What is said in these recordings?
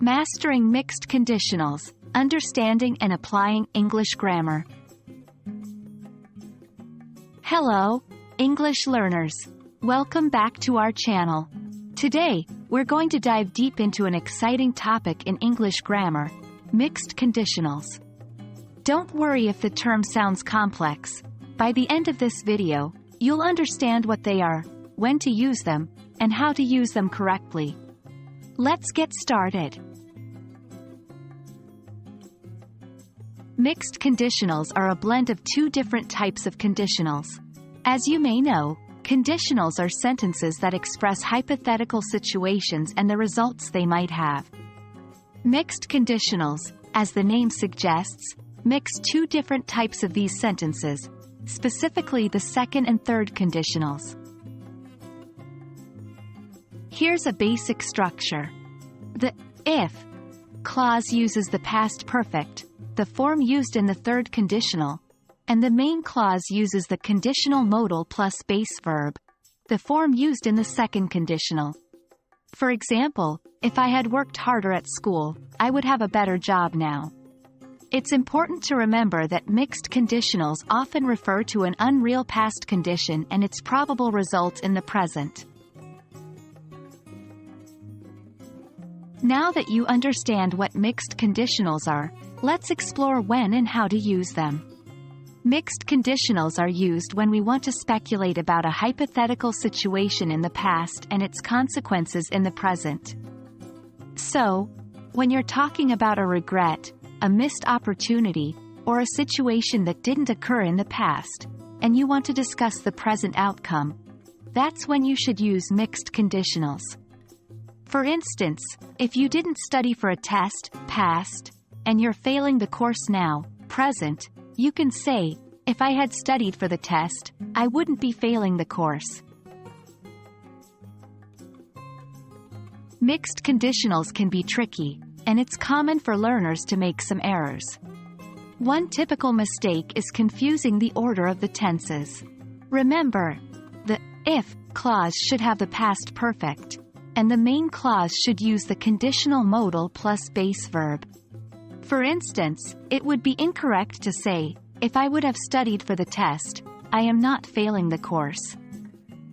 Mastering Mixed Conditionals, Understanding and Applying English Grammar. Hello, English learners. Welcome back to our channel. Today, we're going to dive deep into an exciting topic in English grammar, mixed conditionals. Don't worry if the term sounds complex. By the end of this video, you'll understand what they are, when to use them, and how to use them correctly. Let's get started. Mixed conditionals are a blend of two different types of conditionals. As you may know, conditionals are sentences that express hypothetical situations and the results they might have. Mixed conditionals, as the name suggests, mix two different types of these sentences, specifically the second and third conditionals. Here's a basic structure. The if clause uses the past perfect, the form used in the third conditional, and the main clause uses the conditional modal plus base verb, the form used in the second conditional. For example, if I had worked harder at school, I would have a better job now. It's important to remember that mixed conditionals often refer to an unreal past condition and its probable result in the present. Now that you understand what mixed conditionals are, let's explore when and how to use them. Mixed conditionals are used when we want to speculate about a hypothetical situation in the past and its consequences in the present. So, when you're talking about a regret, a missed opportunity, or a situation that didn't occur in the past, and you want to discuss the present outcome, that's when you should use mixed conditionals. For instance, if you didn't study for a test, past, and you're failing the course now, present, you can say, if I had studied for the test, I wouldn't be failing the course. Mixed conditionals can be tricky, and it's common for learners to make some errors. One typical mistake is confusing the order of the tenses. Remember, the if clause should have the past perfect, and the main clause should use the conditional modal plus base verb. For instance, it would be incorrect to say, if I would have studied for the test, I am not failing the course.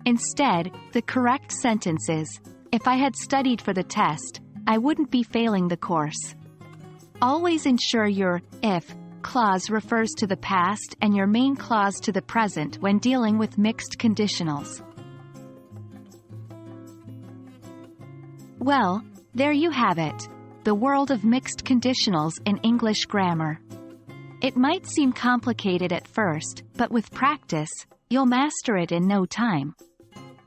Instead, the correct sentence is, if I had studied for the test, I wouldn't be failing the course. Always ensure your if clause refers to the past and your main clause to the present when dealing with mixed conditionals. Well, there you have it. The world of mixed conditionals in English grammar. It might seem complicated at first, but with practice, you'll master it in no time.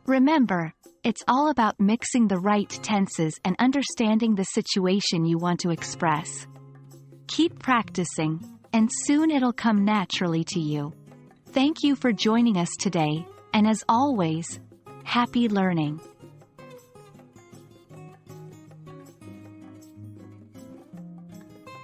Remember, it's all about mixing the right tenses and understanding the situation you want to express. Keep practicing, and soon it'll come naturally to you. Thank you for joining us today, and as always, happy learning.